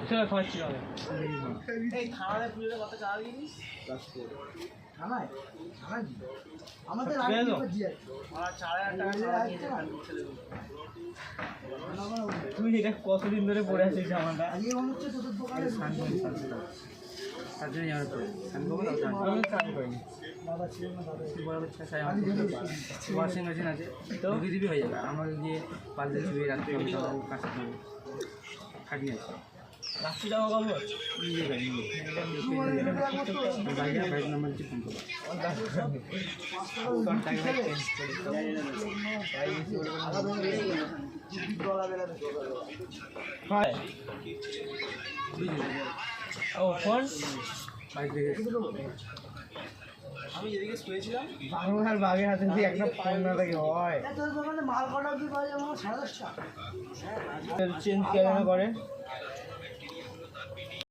চলো খাওয়াচ্ছি হবে। এই থানায় পুজোটা কত টাকা দিবি? থানায় থানায় আমাদের আগে জি আছে আর 4000 টাকা নিয়ে তুই এটা কতদিন ধরে পড়ে আছিস জামাটা? আজকে মনে হচ্ছে তোদের দোকানে তার জন্য জামাটা পড়ে আমি চান করিনি। দাদা ছিল না দাদা ওয়াশিং মেশিন আছে তো দিবি হয়ে যাবে। আমার গিয়ে পাল্টে শুয়ে রাখতে হবে, কাছে খাটিয়ে আছে রাত্রি জামা কাপড় বাইক নাম্বার দিয়ে ফোন করবো। ও ফোন বাইক দেখে আমি যেদিকে শুয়েছিলাম বাংলার বাঘের হাতে দিয়ে একটা ফোন না থাকে হয়। তোর দোকানে মাল কটা অবধি পাওয়া যাবে? 10:30 টাকা। চেঞ্জ কেন করে